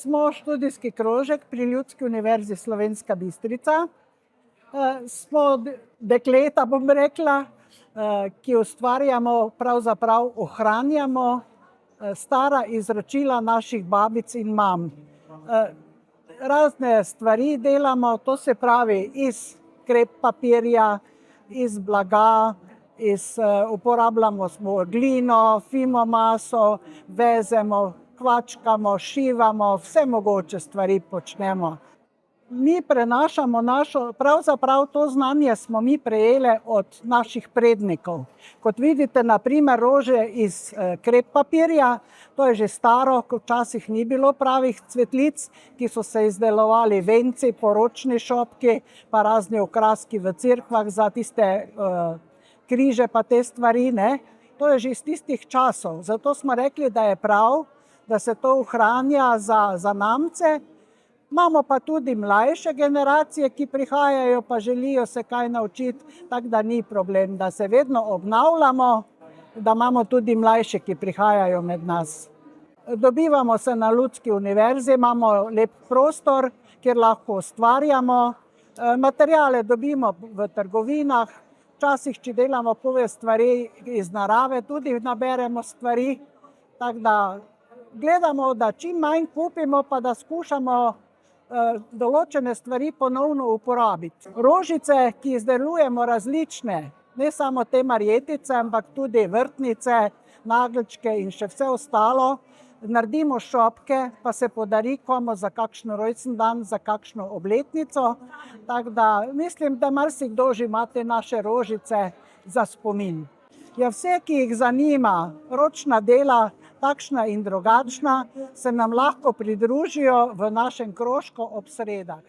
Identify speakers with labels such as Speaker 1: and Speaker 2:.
Speaker 1: smo študijski krožek pri Ljudski univerzi Slovenska Bistrica. Smo dekleta, bom rekla, ki ustvarjamo, pravzaprav ohranjamo stara izročila naših babic in mam. Razne stvari delamo, to se pravi iz krep papirja, iz blaga, uporabljamo smo glino, fino maso, vezemo, kvačkamo, šivamo, vse mogoče stvari počnemo. Mi prenašamo pravzaprav to znanje smo mi prejeli od naših prednikov. Kot vidite, na primer, rože iz krep papirja, to je že staro, ko včasih ni bilo pravih cvetlic, ki so se izdelovali venci, poročni šopki, pa razni okraski v cerkvah za tiste križe pa te stvari, ne. To je že iz tistih časov, zato smo rekli, da je prav, da se to ohranja za zanamce. Imamo pa tudi mlajše generacije, ki prihajajo, pa želijo se kaj naučiti, tako da ni problem, da se vedno obnavljamo, da imamo tudi mlajše, ki prihajajo med nas. Dobivamo se na Ljudski univerzi, imamo lep prostor, kjer lahko ustvarjamo. Materiale dobimo v trgovinah, včasih, če delamo pove stvari iz narave, tudi naberemo stvari, tako da gledamo, da čim manj kupimo, pa da skušamo določene stvari ponovno uporabiti. Rožice, ki izdelujemo različne, ne samo te marjetice, ampak tudi vrtnice, nageljčke in še vse ostalo, naredimo šopke, pa se podari komu za kakšen rojstni dan, za kakšno obletnico. Tako da mislim, da marsikdo že ima te naše rožice za spomin. Ja, vse, ki jih zanima ročna dela, takšna in drugačna, se nam lahko pridružijo v našem krožku ob sredah.